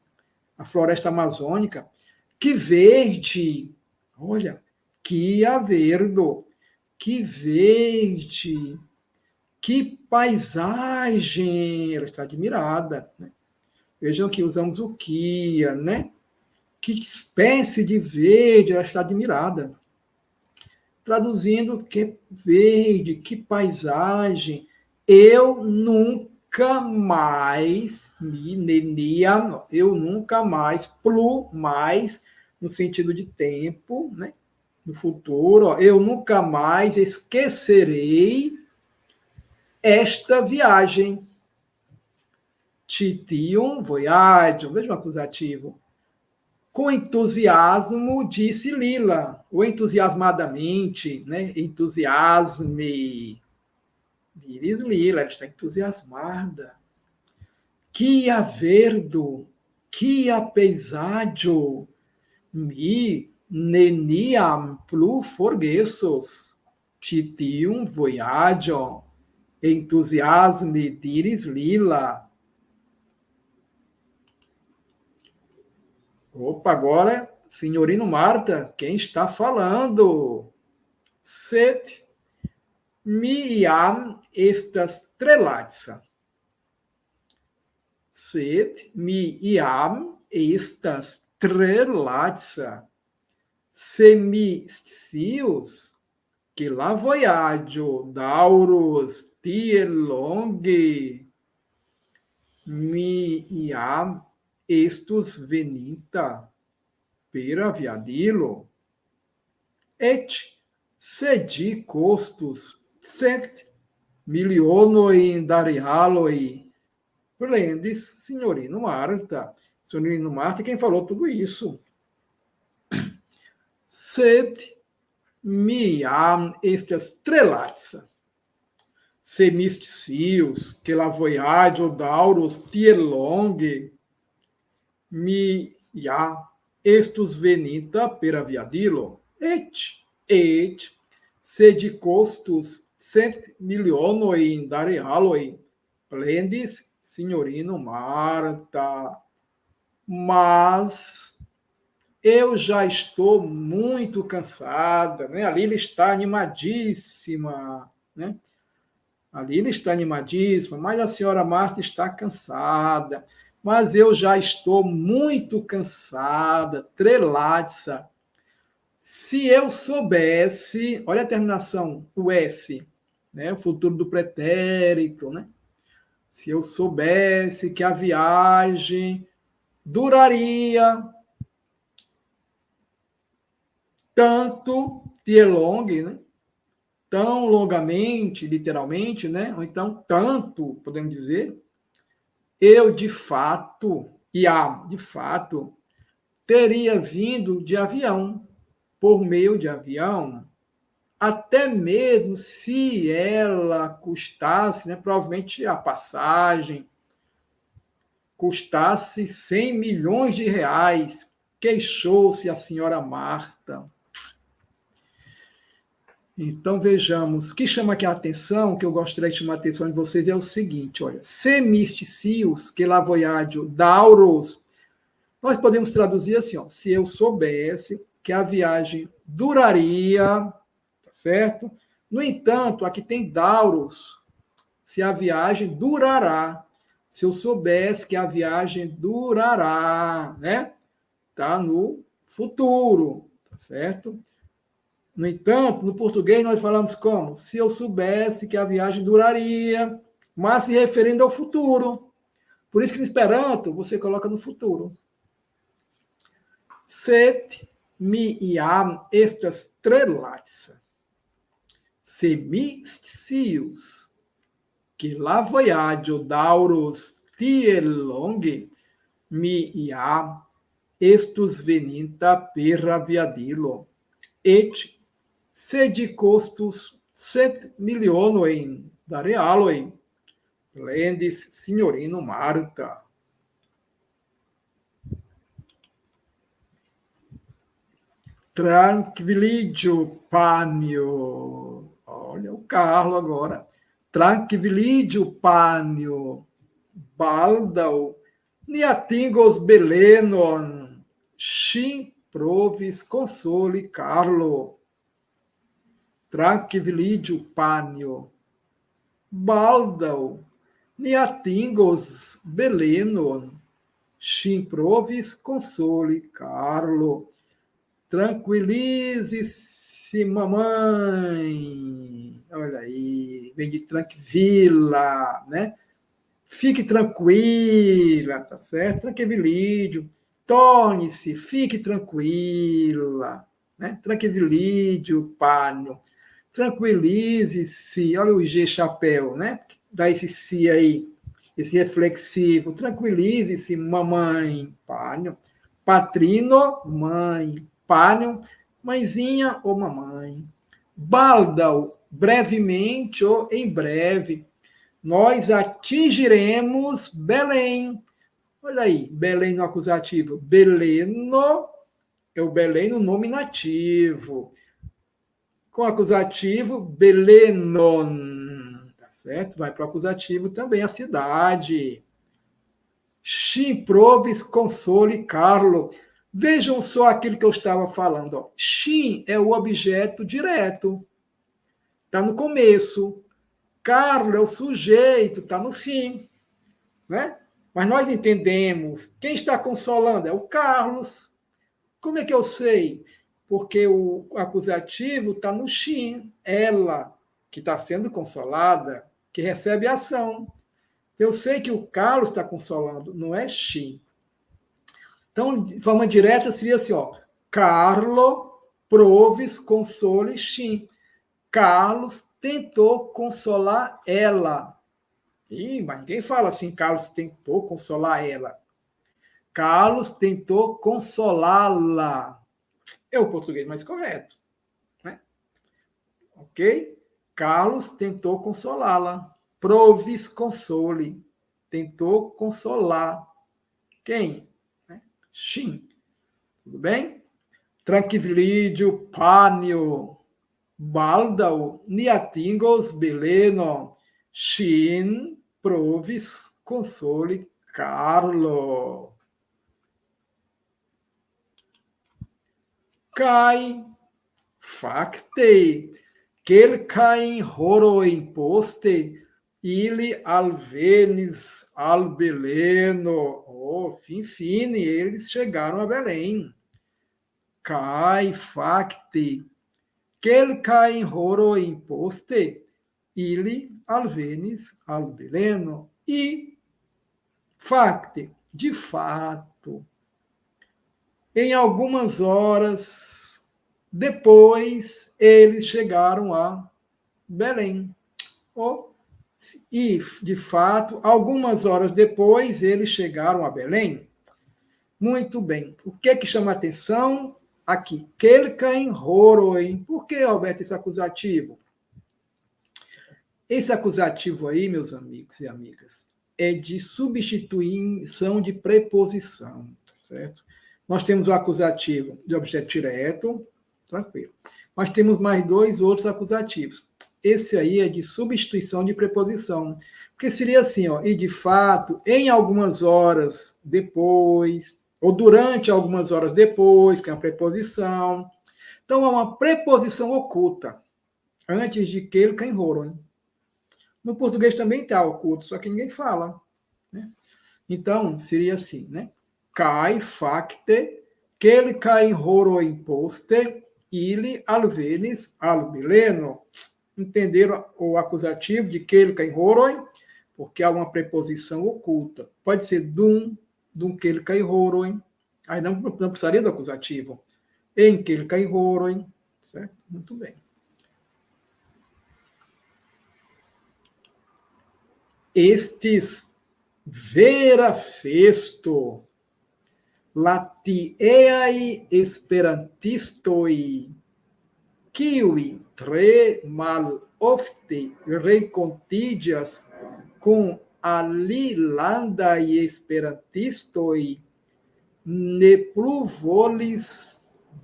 a floresta amazônica. Que verde! Olha, Kia Verde, que verde! Que paisagem! Ela está admirada, né? Vejam que usamos o Kia, né? Que espécie de verde! Ela está admirada. Traduzindo, que verde, que paisagem. Eu nunca mais, eu nunca mais, mais, no sentido de tempo, né? No futuro, ó, eu nunca mais esquecerei esta viagem. Titium voyagium, veja o acusativo. Com entusiasmo, disse Lila, ou entusiasmadamente, né? Entusiasme. Diz Lila, ela está entusiasmada. Kia verdo, kia paesaggio, mi neniam plu forgessos, titium voyagium, entusiasme diris Lila. Opa, agora, senhorino Marta, quem está falando? Sed miam estas trelatsa. Sed miam estas trelatsa. Se mi scius que la voyaggio daurus tie longe, miam estus veninta per aviadilo, et sedi costus 100 milionoi darialoi plendis signorino Marta. Signorino Marta, quem falou tudo isso? Sed miam estas trelatsa. Se misticius que la voyaggio daurus tie longe, mia estus veninta per aviadilo, et sed costus 100 milionoi darialoi plendis signorino Marta. Mas eu já estou muito cansada, né? A Lila está animadíssima, né? A Lila está animadíssima, mas a senhora Marta está cansada. Mas eu já estou muito cansada, trelatsa. Se eu soubesse, olha a terminação, o S, né? O futuro do pretérito, né? Se eu soubesse que a viagem duraria tanto tie longe, né? Tão longamente, literalmente, né? Ou então tanto, podemos dizer, eu de fato, teria vindo de avião, por meio de avião, até mesmo se ela custasse, né, provavelmente a passagem custasse 100 milhões de reais, queixou-se a senhora Marta. Então, vejamos, o que chama aqui a atenção, que eu gostaria de chamar a atenção de vocês, é o seguinte, olha, se misticius, que la voyaggio dauros, nós podemos traduzir assim, ó, se eu soubesse que a viagem duraria, tá certo? No entanto, aqui tem dauros, se a viagem durará, se eu soubesse que a viagem durará, né? Tá no futuro, tá certo? No entanto, no português nós falamos como? Se eu soubesse que a viagem duraria, mas se referindo ao futuro. Por isso que no Esperanto você coloca no futuro. Sed miam estas trelatsa. Se mi scius que la voyaggio daurus tie longe, miam estus veninta per aviadilo, et sed costus 7 milionoem da realoem, plendis signorino Marta. Tranquilligio panio. Olha o Carlo agora. Tranquilligio panio. Baldau. Niatingos belenon. Sim provis consoli Carlo. Tranquilligio panio. Baldau. Niatingos belenon. Sim provis consoli Carlo. Tranquilize-se, mamãe. Olha aí, vem de tranquila, né? Fique tranquila, tá certo? Tranquilídio. Torne-se, fique tranquila, né? Tranquilídio, pânio. Tranquilize-se. Olha o G chapéu, né? Dá esse si aí, esse reflexivo. Tranquilize-se, mamãe, pânio. Patrino, mãe. Pânio, mãezinha ou mamãe. Baldau, brevemente ou em breve, nós atingiremos Belém. Olha aí, Belém no acusativo. Beleno é o Belém no nominativo. Com acusativo, Belenon. Tá certo? Vai para o acusativo também, a cidade. Sim provis console Carlo. Vejam só aquilo que eu estava falando. Sim é o objeto direto. Está no começo. Carlo é o sujeito, está no fim. Né? Mas nós entendemos. Quem está consolando é o Carlos. Como é que eu sei? Porque o acusativo está no sim. Ela, que está sendo consolada, que recebe a ação. Eu sei que o Carlos está consolando, não é sim. Então, de forma direta, seria assim, ó. Carlo provis console sim. Carlos tentou consolar ela. Mas ninguém fala assim, Carlos tentou consolar ela. Carlos tentou consolá-la. É o português mais correto. Né? Ok? Carlos tentou consolá-la. Provis console. Tentou consolar. Quem? Sim. Tudo bem? Tranquilídio, pânio, baldau, niatingos, beleno, sim, provis, console, Carlo. Cai, facte, quel cain horo imposte, ili alvenis al Beleno. Oh, fine, eles chegaram a Belém. Cai facte, quel cain horo imposte, ili alvenis al Beleno. E facte, de fato, em algumas horas depois, eles chegaram a Belém. E, de fato, algumas horas depois, eles chegaram a Belém. Muito bem. O que é que chama a atenção? Aqui. Quelcain horoin. Por que, Alberto, esse acusativo? Esse acusativo aí, meus amigos e amigas, é de substituição de preposição, certo? Nós temos o acusativo de objeto direto, tranquilo. Mas temos mais dois outros acusativos. Esse aí é de substituição de preposição. Porque seria assim, ó, e de fato, em algumas horas depois, ou durante algumas horas depois, que é uma preposição. Então, há uma preposição oculta, antes de quelcain horoin. No português também está oculto, só que ninguém fala. Né? Então, seria assim, né? Cai facte, quelcain horoin poste, ili alvenis al Beleno. Entenderam o acusativo de quelcain horoin? Porque há uma preposição oculta. Pode ser dum quelcain horoin. Aí não precisaria do acusativo. Em quelcain horoin. Certo? Muito bem. Estes vera festo latieai esperantistoi kiwi tre malofte renkontiĝas kun alilandaj esperantistoj, ne plu volis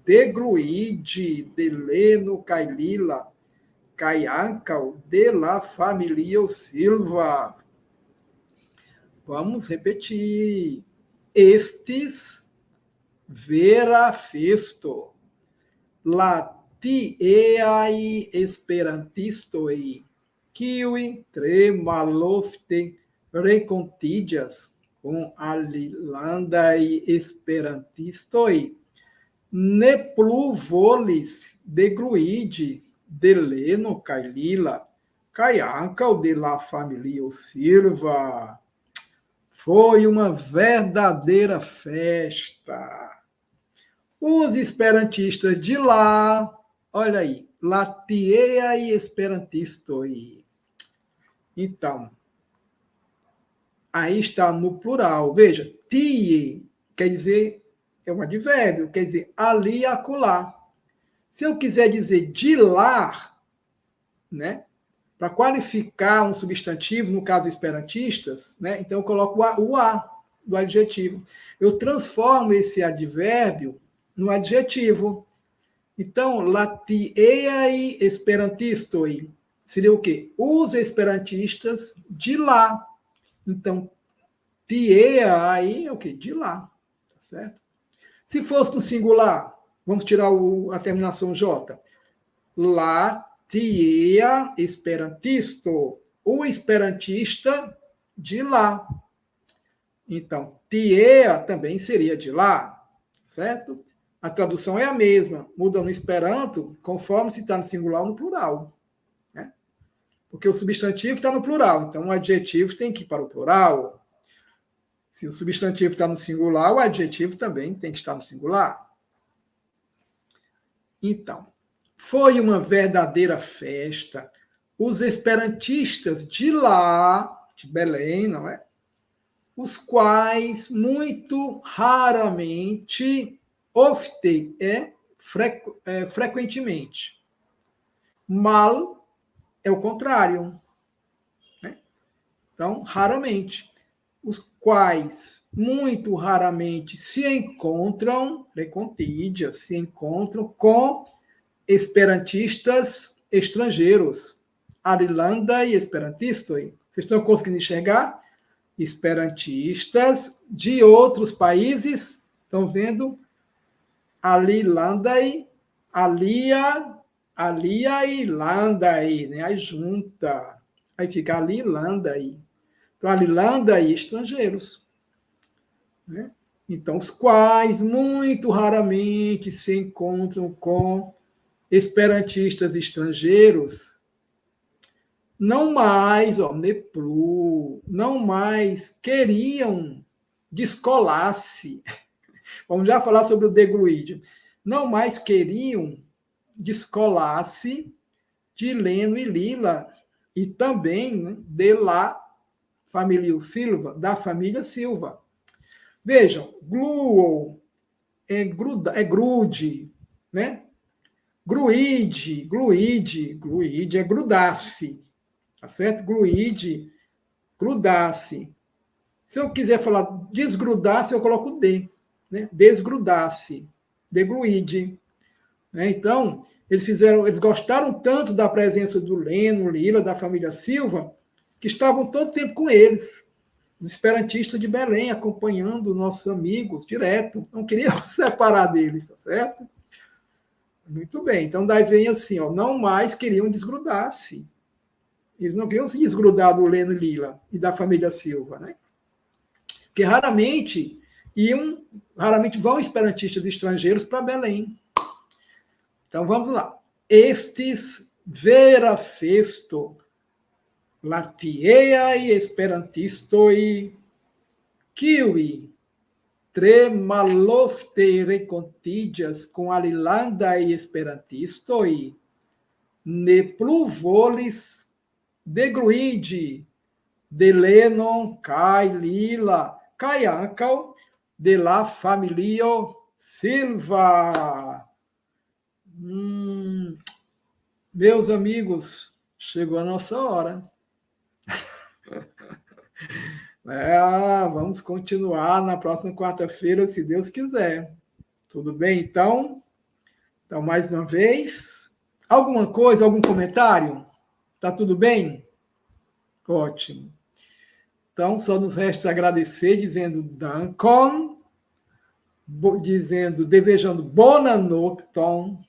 degluiĝi de Leno kaj Lila, kaj ankaŭ de la familio Silva. Vamos repetir. Estis vera festo. La tieaj esperantistoj, kiuj tre malofte renkontiĝas kun alilandaj esperantistoj, ne plu volis degluiĝi de Leno kaj Lila, kaj ankaŭ de la familio Silva. Foi uma verdadeira festa. Os esperantistas de lá, olha aí, la tieaj esperantistoj. Então, aí está no plural. Veja, tie quer dizer, é um advérbio, quer dizer ali e acolá. Se eu quiser dizer de lá, né, para qualificar um substantivo, no caso esperantistas, né, então eu coloco o a do adjetivo. Eu transformo esse advérbio no adjetivo. Então, la tieaj esperantistoj seria o quê? Os esperantistas de lá. Então, tiea aí é o quê? De lá. Tá certo? Se fosse no singular, vamos tirar a terminação J. La tiea esperantisto. O esperantista de lá. Então, tiea também seria de lá. Certo? A tradução é a mesma. Muda no Esperanto conforme se está no singular ou no plural. Né? Porque o substantivo está no plural. Então, o adjetivo tem que ir para o plural. Se o substantivo está no singular, o adjetivo também tem que estar no singular. Então, foi uma verdadeira festa. Os esperantistas de lá, de Belém, não é? Os quais muito raramente, ofte frequentemente. Mal é o contrário. Né? Então, raramente. Os quais muito raramente se encontram, recontídias, se encontram com esperantistas estrangeiros. Arilanda e esperantistoi. Vocês estão conseguindo enxergar? Esperantistas de outros países. Estão vendo? Alilandai, alia e landai, né? Aí junta. Aí fica alilandai. Então, alilandai, estrangeiros. Né? Então, os quais muito raramente se encontram com esperantistas estrangeiros, não mais, neplu, não mais queriam descolar-se. Vamos já falar sobre o degluídio. Não mais queriam descolar-se de Leno e Lila, e também, né, de lá, família Silva, da família Silva. Vejam, gluo é grude, né? Gruide é grudar-se, tá certo? Gruide, grudar-se. Se eu quiser falar desgrudar-se, eu coloco D, né? Desgrudar-se, degluide. Né? Então, eles gostaram tanto da presença do Leno, Lila, da família Silva, que estavam todo tempo com eles, os esperantistas de Belém, acompanhando nossos amigos direto, não queriam se separar deles, tá certo? Muito bem, então daí vem assim, não mais queriam desgrudar-se. Eles não queriam se desgrudar do Leno e Lila e da família Silva, né? Porque raramente vão esperantistas estrangeiros para Belém. Então vamos lá. Estes vera festo la tieaj esperantistoj, kiuj tre malofte renkontiĝas kun alilandaj esperantistoj, ne plu volis degluiĝi de Leno kaj Lila, kaj ankaŭ de la familio Silva. Meus amigos, chegou a nossa hora. Vamos continuar na próxima quarta-feira, se Deus quiser. Tudo bem, então? Então, mais uma vez, alguma coisa, algum comentário? Tá tudo bem? Ótimo. Então, só nos resta agradecer, dizendo Dankon, desejando Bona Nocton,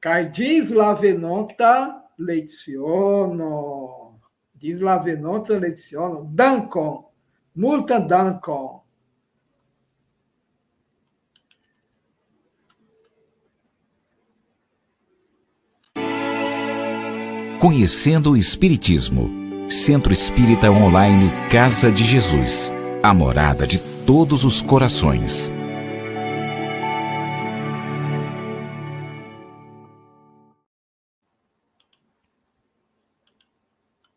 Kai diz Lavenota Leiziono. Diz Lavenota Leiziono. Dankon. Multa Dankon. Conhecendo o Espiritismo. Centro Espírita Online Casa de Jesus. A morada de todos os corações.